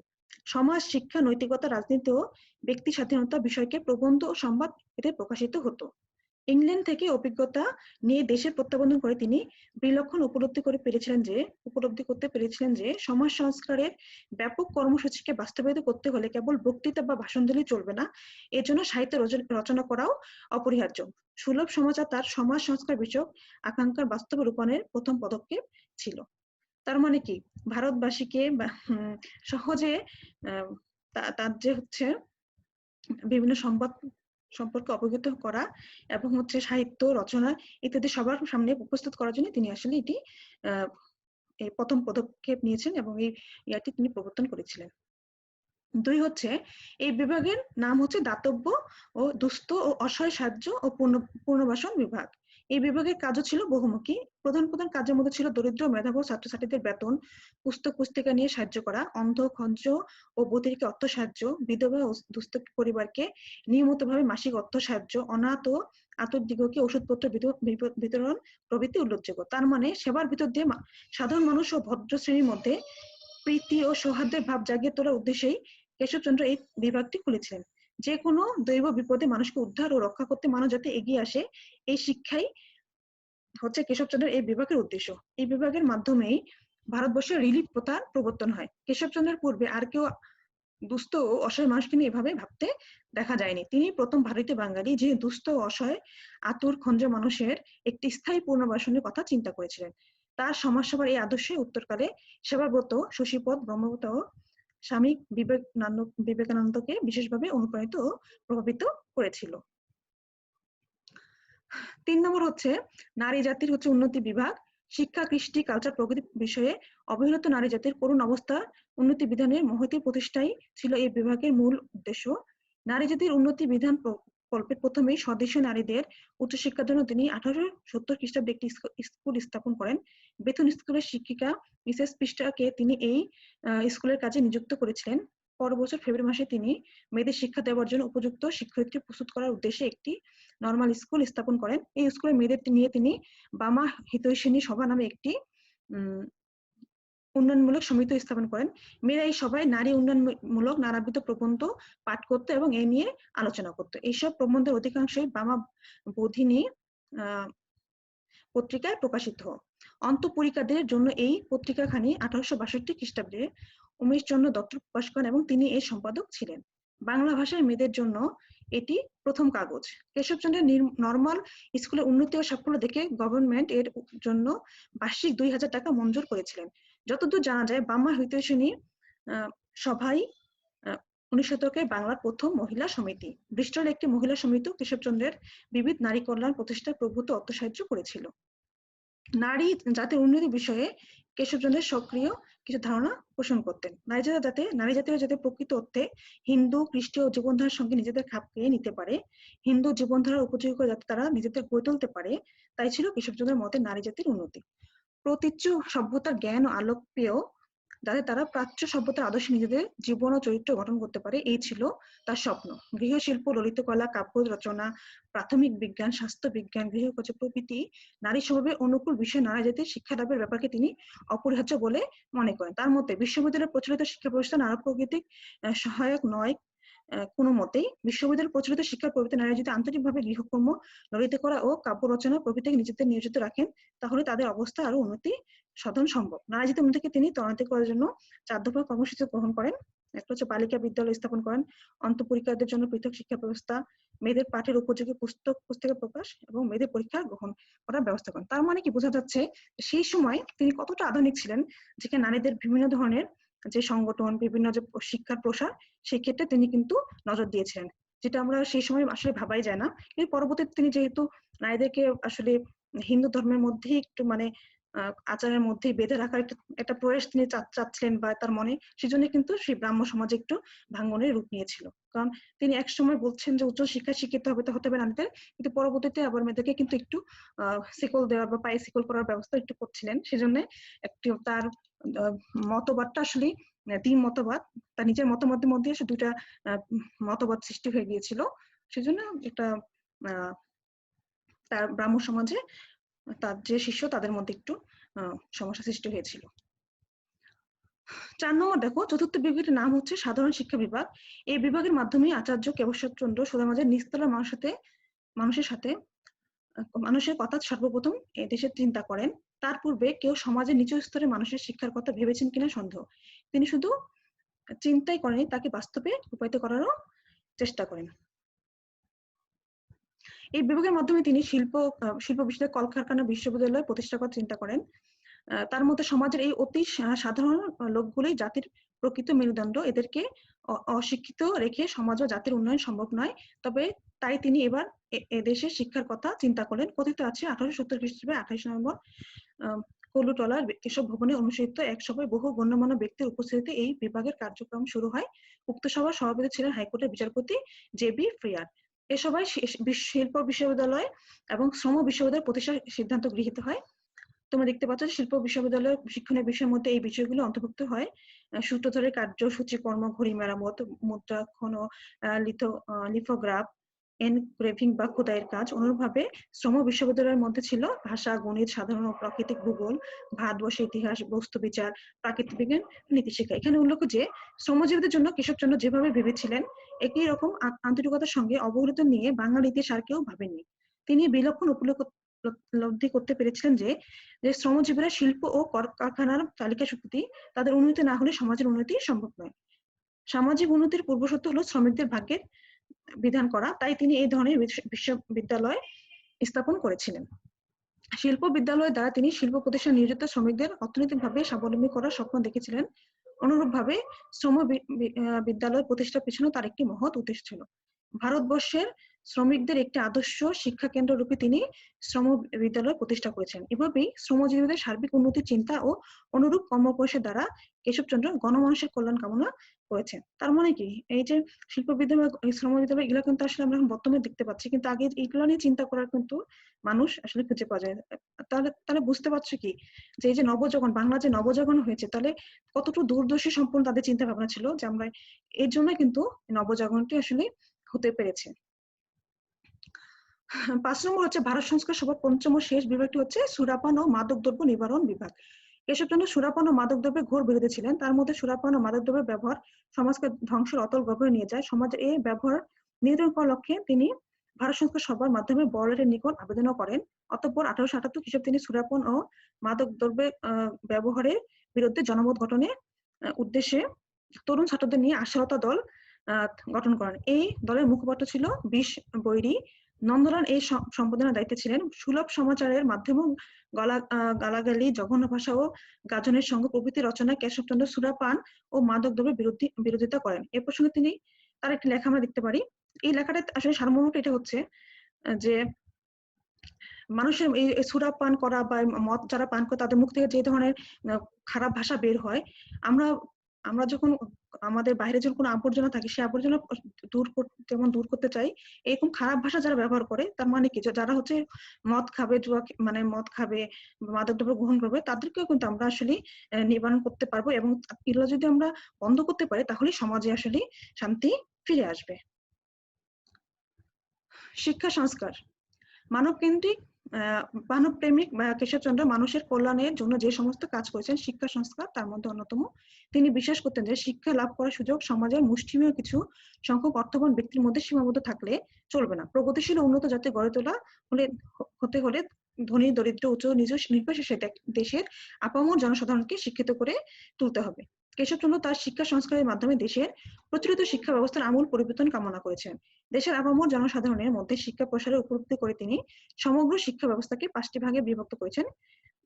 সমাজ, শিক্ষা, নৈতিকতা, রাজনীতি ও ব্যক্তি স্বাধীনতা বিষয়কে প্রবন্ধ ও সংবাদ এতে প্রকাশিত হতো। ইংল্যান্ড থেকে অভিজ্ঞতা নিয়ে দেশে প্রত্যাবর্তন করে তিনি বিলক্ষণ উপলব্ধি করতে পেরেছিলেন যে সমাজ সংস্কারের ব্যাপক কর্মসূচিকে বাস্তবায়িত করতে হলে কেবল বক্তৃতা বা ভাষণ দিলেই চলবে না, এর জন্য সাহিত্য রচনা করাও অপরিহার্য। সুলভ সমাচার তার সমাজ সংস্কার বিষয়ক আকাঙ্ক্ষার বাস্তব রূপায়ণের প্রথম পদক্ষেপ ছিল। তার মানে কি, ভারতবাসীকে সহজে তার যে হচ্ছে বিভিন্ন সংবাদ সম্পর্কে অবগত করা এবং হচ্ছে সাহিত্য রচনা ইত্যাদি সবার সামনে উপস্থিত করার জন্য তিনি আসলে এটি এই প্রথম পদক্ষেপ নিয়েছেন এবং এই ইয়াটি তিনি প্রবর্তন করেছিলেন। 2 হচ্ছে এই বিভাগের নাম হচ্ছে দাতব্য ও দুস্থ ও অসহায় সাহায্য ও পুনর্বাসন বিভাগ। এই বিভাগের কাজও ছিল বহুমুখী। প্রধান প্রধান কাজের মধ্যে ছিল দরিদ্র মেধাবী ছাত্রছাত্রীদের বেতন, পুস্তক পুস্তিকা নিয়ে সাহায্য করা, অন্ধ খঞ্জ ও বধিরকে অর্থ সাহায্য, বিধবা ও দুস্থ পরিবারকে নিয়মিতভাবে মাসিক অর্থ সাহায্য, অনাথ ও আতরদিগকে ওষুধপত্র বিতরণ প্রভৃতি উল্লেখযোগ্য। তার মানে সেবার ভিতর দিয়ে সাধারণ মানুষ ও ভদ্র শ্রেণীর মধ্যে প্রীতি ও সৌহার্দ্যের ভাব জাগিয়ে তোলার উদ্দেশ্যেই কেশবচন্দ্র এই বিভাগটি খুলেছিলেন। যে কোনো দৈব বিপদে মানুষকে উদ্ধার ও রক্ষা করতে মানুষ যাতে এগিয়ে আসে, এই শিক্ষাই হচ্ছে কেশবচন্দ্রের এই বিভাগের উদ্দেশ্য। এই বিভাগের মাধ্যমেই ভারতবর্ষের রিলিফ প্রথার প্রবর্তন হয়। কেশবচন্দ্রের পূর্বে আর কেউ দুস্থ ও অসহায় মানুষকে নিয়ে এভাবে ভাবতে দেখা যায়নি। তিনি প্রথম ভারতীয় বাঙালি যে দুস্থ ও অসহায় আতুর খঞ্জ মানুষের একটি স্থায়ী পুনর্বাসনের কথা চিন্তা করেছিলেন। তার সমাজসেবার এই আদর্শে উত্তরকালে সেবাব্রত, শশীপদ, ব্রহ্মব্রত ও স্বামী বিবেকানন্দকে বিশেষভাবে অনুপ্রাণিত ও প্রভাবিত করেছিল। 3 নম্বর হচ্ছে নারী জাতির হচ্ছে উন্নতি বিভাগ। শিক্ষা, কৃষ্টি, কালচার প্রভৃতি বিষয়ে অবহেলিত নারী জাতির করুণ অবস্থা উন্নতি বিধানের মহতী প্রতিষ্ঠাই ছিল এই বিভাগের মূল উদ্দেশ্য। নারী জাতির উন্নতি বিধান প্রকল্পের প্রথমেই স্বদেশীয় নারীদের উচ্চশিক্ষার জন্য তিনি 1870 খ্রিস্টাব্দে একটি স্কুল স্থাপন করেন। বেতন স্কুলের শিক্ষিকা মিসেস পৃষ্ঠাকে তিনি এই স্কুলের কাজে নিযুক্ত করেছিলেন। পর বছর ফেব্রুয়ারি মাসে তিনি মেয়েদের শিক্ষা দেওয়ার জন্য উপযুক্ত শিক্ষয়িত্রী প্রস্তুত করার উদ্দেশ্যে একটি নর্মাল স্কুল স্থাপন করেন। এই স্কুলের মেয়েদের নিয়ে তিনি বামা হিতৈষিণী সভা নামে একটি উন্নয়নমূলক সমিতি স্থাপন করেন। মেয়েরা এই সভায় নারী উন্নয়নমূলক নানাবিধ প্রবন্ধ পাঠ করত এবং এ নিয়ে আলোচনা করত। এইসব প্রবন্ধের অধিকাংশই বামা বোধিনী পত্রিকায় প্রকাশিত। অন্তঃপুরিকাদের জন্য এই পত্রিকাখানি 1862 খ্রিস্টাব্দে উমেশচন্দ্র দত্ত প্রকাশ করেন এবং তিনি এর সম্পাদক ছিলেন। বাংলা ভাষায় মেয়েদের জন্য এটি প্রথম কাগজ। কেশবচন্দ্রের নর্মাল স্কুলের উন্নতি ও সাফল্য দেখে গভর্নমেন্ট এর জন্য বার্ষিক 2000 টাকা মঞ্জুর করেছিলেন। যতদূর জানা যায় বামা হিতৈষিণী সভায় 19 শতকে বাংলার প্রথম মহিলা সমিতি। ব্রিস্টলের একটি মহিলা সমিতি কেশবচন্দ্রের বিবিধ নারী কল্যাণ প্রতিষ্ঠার প্রভূত অর্থসাহায্য করেছিল। নারী জাতির উন্নতি বিষয়ে কেশবচন্দ্রের সক্রিয় কিছু ধারণা পোষণ করতেন। নারী জাতিরা যাতে প্রকৃত অর্থে হিন্দু খ্রিস্টীয় জীবনধারার সঙ্গে নিজেদের খাপ খাইয়ে নিতে পারে, হিন্দু জীবনধারার উপযোগী করে যাতে তারা নিজেদের গড়ে তুলতে পারে, তাই ছিল কেশবচন্দ্রের মতে নারী জাতির উন্নতি। প্রতীচ্য সভ্যতার জ্ঞান ও আলোক পেয়েও যাতে তারা প্রাচ্য সভ্যতার আদর্শে নিজেদের জীবন ও চরিত্র গঠন করতে পারে, এই ছিল তার স্বপ্ন। গৃহশিল্প, ললিতকলা, কাব্য রচনা, প্রাথমিক বিজ্ঞান, স্বাস্থ্য বিজ্ঞান, গৃহকার্য প্রভৃতি নারী স্বভাবে অনুকূল বিষয় নারী জাতির শিক্ষা লাভের ব্যাপারকে তিনি অপরিহার্য বলে মনে করেন। তার মতে বিশ্ববিদ্যালয়ের প্রচলিত শিক্ষা ব্যবস্থা নারী প্রকৃতিক সহায়ক নয় কোনো মতেই। বিশ্ববিদ্যালয়ের প্রচলিত শিক্ষার প্রভৃতি নারী যদি আন্তরিকভাবে গৃহকর্ম, ললিতকলা ও কাব্য রচনা প্রভৃতিকে নিজেদের নিয়োজিত রাখেন, তাহলে তাদের অবস্থা আরো উন্নতি সাধন সম্ভব। নারী জাতির উন্নতিকে তিনি ত্বরান্বিত করার জন্য 4 দফা কর্মসূচি গ্রহণ করেন। একটা হচ্ছে বালিকা বিদ্যালয় স্থাপন করেন, অন্তঃপরিকারদের জন্য পৃথক শিক্ষা ব্যবস্থা, মেয়েদের পাঠের উপযোগী পুস্তকের প্রকাশ এবং মেয়েদের পরীক্ষা গ্রহণ করার ব্যবস্থা করেন। তার মানে কি বোঝা যাচ্ছে সেই সময় তিনি কতটা আধুনিক ছিলেন, যেখানে নারীদের বিভিন্ন ধরনের যে সংগঠন, বিভিন্ন যে শিক্ষার প্রসার, সেই ক্ষেত্রে তিনি কিন্তু নজর দিয়েছিলেন, যেটা আমরা সেই সময় আসলে ভাবাই যায় না। কিন্তু পরবর্তীতে তিনি যেহেতু নারীদেরকে আসলে হিন্দু ধর্মের মধ্যেই একটু মানে আচারের মধ্যেই বেঁধে রাখার একটা প্রয়াস তিনি চাচ্ছিলেন বা তার মনে, সেজন্য কিন্তু সেই ব্রাহ্ম সমাজে একটু ভাঙ্গনের রূপ নিয়েছিল। কারণ তিনি এক সময় বলছেন যে উচ্চ শিক্ষায় শিক্ষিত হতে হবে নারীদের, কিন্তু পরবর্তীতে আবার মেয়েদেরকে কিন্তু একটু শিকল দেওয়া বা পায়ে শিকল করার ব্যবস্থা একটু করছিলেন। সেজন্য একটু তার মতবাদটা আসলে 3 মতবাদ, তার নিজের মতামতের মধ্যে এসে 2টা মতবাদ সৃষ্টি হয়ে গিয়েছিল। সেজন্য একটা তার ব্রাহ্ম সমাজে তার যে শিষ্য তাদের মধ্যে একটু সমস্যা সৃষ্টি হয়েছিল। 4 নম্বর দেখো, চতুর্থ বিভাগের নাম হচ্ছে সাধারণ শিক্ষা বিভাগ। এই বিভাগের মাধ্যমে আচার্য কেশবচন্দ্র সমাজের নিস্তলা মানুষের কথা সর্বপ্রথম এদেশে চিন্তা করেন। তার পূর্বে কেউ সমাজের নিচু স্তরের মানুষের শিক্ষার কথা ভেবেছেন কিনা সন্দেহ। তিনি শুধু চিন্তাই করেনি, তাকে বাস্তবে রূপায়িত করারও চেষ্টা করেন। এই বিভাগের মাধ্যমে তিনি শিল্প বিশ্ববিদ্যালয়, কলকারখানা, বিশ্ববিদ্যালয় প্রতিষ্ঠা করার চিন্তা করেন। তার মধ্যে সমাজের এই অতি সাধারণ লোকগুলি জাতির প্রকৃত মেরুদণ্ড, এদেরকে অশিক্ষিত রেখে সমাজ ও জাতির উন্নয়ন সম্ভব নয়। তবে তাই তিনি এবার এদেশের শিক্ষার কথা চিন্তা করলেন। কথিত আছে 1870 খ্রিস্টাব্দে 28 নভেম্বর কলুটলার কেশব ভবনে অনুষ্ঠিত এক সভায় বহু গণ্যমান্য ব্যক্তির উপস্থিতিতে এই বিভাগের কার্যক্রম শুরু হয়। উক্ত সভার সভাপতি ছিলেন হাইকোর্টের বিচারপতি জে.বি. ফ্রিয়ার। এ সভায় শিল্প বিশ্ববিদ্যালয় এবং শ্রম বিশ্ববিদ্যালয় প্রতিষ্ঠার সিদ্ধান্ত গৃহীত হয়। তোমরা দেখতে পাচ্ছ শিল্প বিশ্ববিদ্যালয়ের শিক্ষণীয় বিষয়ের মধ্যে এই বিষয়গুলো অন্তর্ভুক্ত হয়। সূত্রধরের কার্যসূচি, কর্ম, ঘড়ি মেরামত, মুদ্রাক্ষণ, লিথোগ্রাফ, এনগ্রেভিং বা খোদাইয়ের কাজ। অনুরূপভাবে শ্রম বিশ্ববিদ্যালয়ের মধ্যে ছিল ভাষা, গণিত, সাধারণ ও প্রাকৃতিক ভূগোল, ভারতবর্ষের ইতিহাস, বস্তু বিচার, প্রাকৃতিক বিজ্ঞান, নীতিশিক্ষা। এখানে উল্লেখ্য যে শ্রমজীবীদের জন্য কেশবচন্দ্র যেভাবে ভেবেছিলেন, একই রকম আন্তরিকতার সঙ্গে অবহেলিত নিয়ে বাঙালি ইতিহাস আর কেউ ভাবেননি। তিনি বিলক্ষণ উপলব্ধি করতে পেরেছিলেন যে শ্রমজীবীরা শিল্প ও কারখানার চালিকা শক্তি, তাদের উন্নতি না হলে সমাজের উন্নতি সম্ভব নয়। সামাজিক উন্নতির পূর্বশর্ত হলো শ্রমিকদের ভাগ্যের বিধান করা, তাই তিনি এই ধরনের বিশ্ববিদ্যালয় স্থাপন করেছিলেন। শিল্প বিদ্যালয় দ্বারা তিনি শিল্প প্রতিষ্ঠানে নিয়োজিত শ্রমিকদের অর্থনৈতিকভাবে স্বাবলম্বী করার স্বপ্ন দেখেছিলেন। অনুরূপভাবে শ্রম বিদ্যালয় প্রতিষ্ঠার পিছনে তার একটি মহৎ উদ্দেশ্য ছিল। ভারতবর্ষের শ্রমিকদের একটি আদর্শ শিক্ষা কেন্দ্র রূপে তিনি শ্রম বিদ্যালয় প্রতিষ্ঠা করেছেন। এভাবেই শ্রমজীবীদের সার্বিক উন্নতির চিন্তা ও অনুরূপ কর্মপ্রয়াসের দ্বারা কেশবচন্দ্র গণমানুষের কল্যাণ কামনা করেছেন। তার মানে কি, এই যে শিল্প বিদ্যালয়, শ্রম বিদ্যালয়, এগুলো কিন্তু আসলে আমরা বর্তমানে দেখতে পাচ্ছি, কিন্তু আগে এইগুলো নিয়ে চিন্তা করার কিন্তু মানুষ আসলে খুঁজে পাওয়া যায়। তাহলে বুঝতে পারছো কি যে এই যে নবজাগরণ, বাংলা যে নবজাগরণ হয়েছে, তাহলে কতটুকু দূরদর্শী সম্পূর্ণ তাদের চিন্তা ভাবনা ছিল, যে আমরা এর জন্য কিন্তু নবজাগরণটি আসলে হতে পেরেছে। 5 নম্বর হচ্ছে ভারত সংস্কার সভার পঞ্চম শেষ বিভাগটি হচ্ছে সুরাপান ও মাদকদ্রব্য নিবারণ বিভাগ। কেশবচন্দ্র সুরাপান ও মাদকদ্রব্যের ঘোর বিরোধী ছিলেন। তার মধ্যে সুরাপান ও মাদকদ্রব্যের ব্যবহার সমাজকে ধ্বংসের অতল গভীরে নিয়ে যায়। সমাজের এই ব্যবহার নিয়ন্ত্রণ করার লক্ষ্যে তিনি ভারত সংস্কার সভার মাধ্যমে বড়লাটের নিকট আবেদনও করেন। অতঃপর 1878 খ্রিস্টাব্দে তিনি সুরাপান ও মাদকদ্রব্যের ব্যবহারের বিরুদ্ধে জনমত গঠনের উদ্দেশ্যে তরুণ ছাত্রদের নিয়ে আশাহতা দল গঠন করেন। এই দলের মুখপাত্র ছিল বিষ বৈরী নন্দলাল এই সম্পাদনার দায়িত্বে ছিলেন। সুলভ সমাচারের মাধ্যমে গালাগালি, জঘন্য ভাষা ও গাজনের সঙ্গে প্রভৃতি রচনায় কেশবচন্দ্র সুরাপান ও মাদক দ্রব্যের বিরোধিতা করেন। এ প্রসঙ্গে তিনি তার একটি লেখা আমরা দেখতে পারি। এই লেখাটা আসলে সারমর্মটা এটা হচ্ছে যে মানুষের এই সুরা পান করা বা মদ যারা পান করে তাদের মুখ থেকে যে ধরনের খারাপ ভাষা বের হয়, আমরা আমরা যখন আমাদের বাইরে যখন কোনো আবর্জনা থাকে সেই আবর্জনা যেমন দূর করতে চাই, এরকম খারাপ ভাষা যারা ব্যবহার করে তার মানে কি যারা হচ্ছে মদ খাবে, মানে মদ খাবে, মাদক দ্রব্য গ্রহণ করবে, তাদেরকেও কিন্তু আমরা আসলে নিবারণ করতে পারবো। এবং এগুলো যদি আমরা বন্ধ করতে পারি তাহলে সমাজে আসলে শান্তি ফিরে আসবে। শিক্ষা সংস্কার। মানবকেন্দ্রিক মানবপ্রেমিক কেশবচন্দ্র মানুষের কল্যাণের জন্য যে সমস্ত কাজ করেছেন শিক্ষা সংস্কার তার মধ্যে অন্যতম। তিনি বিশ্বাস করতেন যে শিক্ষা লাভ করার সুযোগ সমাজের মুষ্টিমেয় কিছু সংখ্যক অর্থবান ব্যক্তির মধ্যে সীমাবদ্ধ থাকলে চলবে না। প্রগতিশীল উন্নত জাতি গড়ে তোলা হতে হলে ধনী দরিদ্র উচ্চ নিজ নির্বিশেষে দেশের আপামর জনসাধারণকে শিক্ষিত করে তুলতে হবে। কেশবচন্দ্র তার শিক্ষা সংস্কারের মাধ্যমে দেশের প্রচলিত শিক্ষা ব্যবস্থার আমূল পরিবর্তন কামনা করেছেন। দেশের আপামর জনসাধারণের মধ্যে শিক্ষা প্রসারের উপলব্ধি করে তিনি সমগ্র শিক্ষা ব্যবস্থাকে 5টি ভাগে বিভক্ত করেছেন।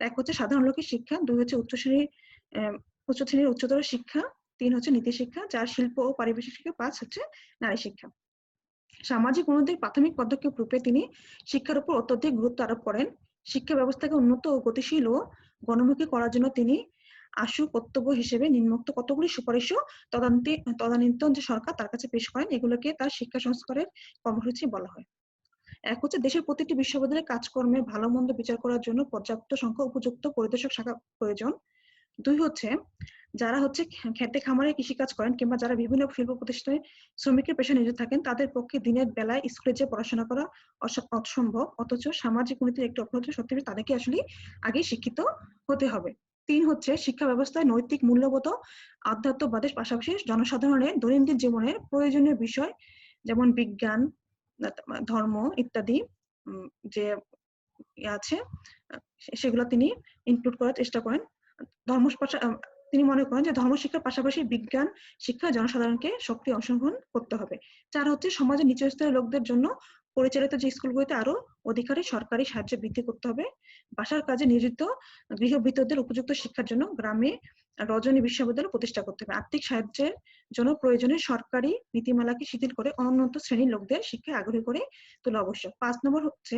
এক হচ্ছে সাধারণ লোকের শিক্ষা, 2 হচ্ছে উচ্চ শ্রেণীর উচ্চতর শিক্ষা, 3 হচ্ছে নীতি শিক্ষা, 4 শিল্প ও পারিবেশিক শিক্ষা, 5 হচ্ছে নারী শিক্ষা। সামাজিক উন্নতির প্রাথমিক পদক্ষেপ রূপে তিনি শিক্ষার উপর অত্যধিক গুরুত্ব আরোপ করেন। শিক্ষা ব্যবস্থাকে উন্নত ও গতিশীল ও গণমুখী করার জন্য তিনি আশু কর্তব্য হিসেবে নিম্নোক্ত কতগুলি সুপারিশও তদানীন্তন যে সরকার তার কাছে পেশ করেন। এগুলোকে তার শিক্ষা সংস্কারের কর্মসূচি বলা হয়। এক হচ্ছে দেশের প্রতিটি বিশ্ববিদ্যালয়ের কাজকর্মে ভালো মন্দ বিচার করার জন্য পর্যাপ্ত সংখ্যক উপযুক্ত পরিদর্শক শাখা প্রয়োজন। 2 হচ্ছে যারা হচ্ছে খেতে খামারে কৃষিকাজ করেন কিংবা যারা বিভিন্ন শিল্প প্রতিষ্ঠানে শ্রমিকের পেশায় নিয়োজিত থাকেন তাদের পক্ষে দিনের বেলায় স্কুলে যে পড়াশোনা করা অসম্ভব, অথচ সামাজিক উন্নতির একটি অপরাধ সত্যি তাদেরকে আসলে আগে শিক্ষিত হতে হবে। 3 হচ্ছে শিক্ষা ব্যবস্থায় নৈতিক মূল্যবোধ আধ্যাত্মবাদের পাশাপাশি জনসাধারণের দৈনন্দিন জীবনের প্রয়োজনীয় বিষয় যেমন বিজ্ঞান, ধর্ম ইত্যাদি যে আছে সেগুলো তিনি ইনক্লুড করার চেষ্টা করেন। তিনি মনে করেন যে ধর্ম শিক্ষার পাশাপাশি বিজ্ঞান শিক্ষা জনসাধারণকে সক্রিয় অংশগ্রহণ করতে হবে। 4 হচ্ছে সমাজের নিচু স্তরের লোকদের জন্য পরিচালিত যে স্কুলগুলিতে আরো অধিকারী সরকারি সাহায্য বৃদ্ধি করতে হবে। বাসার কাজে নিয়োজিত গৃহবৃত্তদের উপযুক্ত শিক্ষার জন্য গ্রামে রজনী বিশ্ববিদ্যালয় প্রতিষ্ঠা করতে হবে। আর্থিক সাহায্যের জন্য প্রয়োজনে সরকারি নীতিমালাকে শিথিল করে অনুন্নত শ্রেণীর লোকদের শিক্ষায় আগ্রহী করে তোলা আবশ্যক। 5 নম্বর হচ্ছে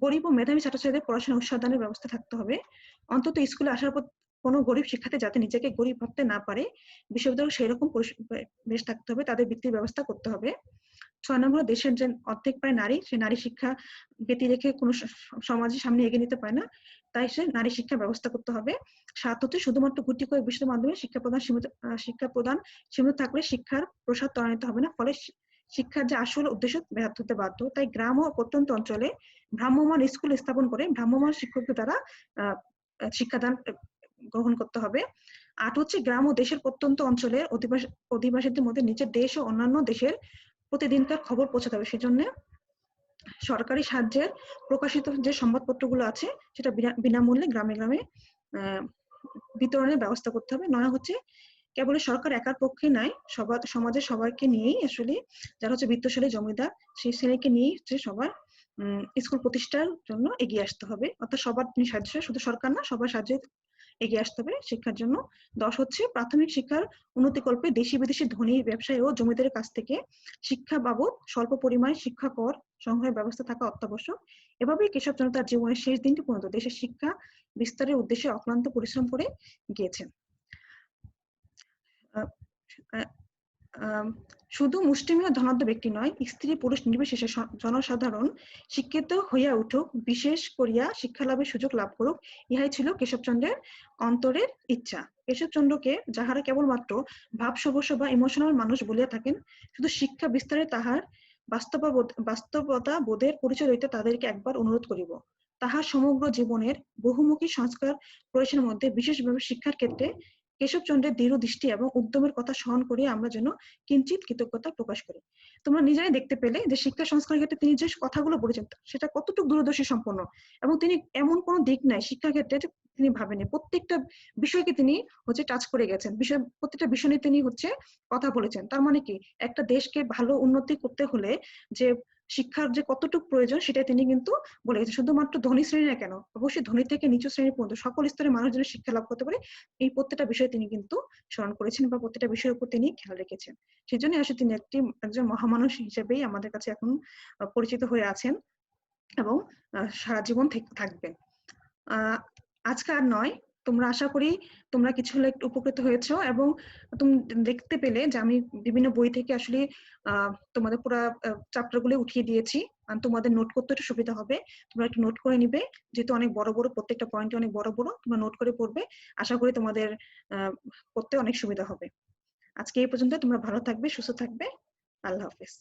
গরিব ও মেধাবী ছাত্রছাত্রীদের পড়াশোনা উৎসাহদানের ব্যবস্থা থাকতে হবে। অন্তত স্কুলে আসার পর কোনো গরিব শিক্ষার্থী যাতে নিজেকে গরিব ভাবতে না পারে, বিশ্ববিদ্যালয় সেই রকম বেশ থাকতে হবে, তাদের বৃত্তির ব্যবস্থা করতে হবে। 6 নম্বর দেশের যে অর্ধেক প্রায় নারী, সে নারী শিক্ষা ব্যতি রেখে কোনো সমাজের সামনে এগিয়ে নিতে পারে না, তাই সে নারী শিক্ষা ব্যবস্থা করতে হবে। 7 হচ্ছে শুধুমাত্র গুটি কয়েক বিষয়ের মাধ্যমে শিক্ষা প্রদান সীমিত থাকলে শিক্ষার প্রসার ত্বরান্বিত হবে না, ফলে শিক্ষার যে আসল উদ্দেশ্য ব্যাহত হতে বাধ্য। তাই গ্রাম ও প্রত্যন্ত অঞ্চলে ভ্রাম্যমাণ স্কুল স্থাপন করে ভ্রাম্যমাণ শিক্ষকদের দ্বারা শিক্ষাদান গ্রহণ করতে হবে। 8 হচ্ছে গ্রাম ও দেশের প্রত্যন্ত অঞ্চলের অধিবাসীদের মধ্যে নিজের দেশ ও অন্যান্য দেশের প্রতিদিনকার খবর পৌঁছাতে হবে। সেজন্য সরকারি সাহায্যের প্রকাশিত যে সংবাদপত্রগুলো আছে সেটা বিনামূল্যে গ্রামে গ্রামে বিতরণের ব্যবস্থা করতে হবে। 9 হচ্ছে কেবল সরকার একার পক্ষে নয়, সমাজের সবাইকে নিয়েই আসলে যারা হচ্ছে বিত্তশালী জমিদার সেই শ্রেণীকে নিয়েই হচ্ছে সবার স্কুল প্রতিষ্ঠার জন্য এগিয়ে আসতে হবে। অর্থাৎ সবার সাহায্য, শুধু সরকার না, সবার সাহায্যে এগিয়ে আসতে হবে শিক্ষার জন্য। 10 হচ্ছে প্রাথমিক শিক্ষার উন্নতিকল্পে দেশি বিদেশি ধনী ব্যবসায়ী ও জমিদারের কাছ থেকে শিক্ষা বাবদ স্বল্প পরিমাণে শিক্ষা কর সংগ্রহের ব্যবস্থা থাকা অত্যাবশ্যক। এভাবেই কেশবচন্দ্র তার জীবনের শেষ দিনটি পর্যন্ত দেশের শিক্ষা বিস্তারের উদ্দেশ্যে অক্লান্ত পরিশ্রম করে গিয়েছেন। শুধু মুষ্টিমেয় ধনাঢ্য ব্যক্তি নয়, স্ত্রী পুরুষ নির্বিশেষে জনসাধারণ শিক্ষিত হইয়া উঠুক, বিশেষ করিয়া শিক্ষা লাভের সুযোগ লাভ করুক, ইহাই ছিল কেশবচন্দ্রের অন্তরের ইচ্ছা। কেশবচন্দ্রকে যাহারা কেবলমাত্র ভাবসর্বস্ব বা ইমোশনাল মানুষ বলিয়া থাকেন, শুধু শিক্ষা বিস্তারে তাহার বাস্তবতা বোধের পরিচয় হইতে তাদেরকে একবার অনুরোধ করিব। তাহার সমগ্র জীবনের বহুমুখী সংস্কার প্রয়াসের মধ্যে বিশেষভাবে শিক্ষার ক্ষেত্রে কেশবচন্দ্রের দৃঢ় দৃষ্টি এবং উদ্যমের কথা স্মরণ করিয়া আমরা যেন কিঞ্চিত কৃতজ্ঞতা প্রকাশ করি। তোমরা নিজেরাই দেখতে পেলে যে শিক্ষা সংস্কারের ক্ষেত্রে তিনি যে কথাগুলো বলেছেন সেটা কতটুকু দূরদর্শী সম্পন্ন, এবং তিনি এমন কোনো দিক নাই শিক্ষা ক্ষেত্রে তিনি ভাবেনি। প্রত্যেকটা বিষয়কে তিনি হচ্ছে টাচ করে গেছেন, প্রত্যেকটা বিষয় নিয়ে তিনি হচ্ছে কথা বলেছেন। তার মানে কি, একটা দেশকে ভালো উন্নতি করতে হলে যে শিক্ষার যে কতটুকু প্রয়োজন সেটা তিনি কিন্তু বলে গেছেন। শুধুমাত্র ধনী শ্রেণী না কেন, অবশ্যই ধনী থেকে নিচু শ্রেণী পর্যন্ত সকল স্তরের মানুষ যেন শিক্ষা লাভ করতে পারে, এই প্রত্যেকটা বিষয় তিনি কিন্তু স্মরণ করেছেন বা প্রত্যেকটা বিষয়ের উপর তিনি খেয়াল রেখেছেন। সেজন্য আসলে তিনি একজন মহামানুষ হিসেবেই আমাদের কাছে এখন পরিচিত হয়ে আছেন এবং সারা জীবন থাকবেন। আজকে আর নয়, তোমরা আশা করি তোমরা কিছু হলে একটু উপকৃত হয়েছো এবং তুমি দেখতে পেলে যে আমি বিভিন্ন বই থেকে আসলে তোমাদের পুরো চ্যাপ্টার গুলো উঠিয়ে দিয়েছি। তোমাদের নোট করতে একটু সুবিধা হবে, তোমরা একটু নোট করে নিবে, যেহেতু অনেক বড় বড় প্রত্যেকটা পয়েন্ট অনেক বড় বড়, তোমরা নোট করে পড়বে। আশা করি তোমাদের পড়তে অনেক সুবিধা হবে। আজকে এই পর্যন্ত, তোমরা ভালো থাকবে, সুস্থ থাকবে। আল্লাহ হাফেজ।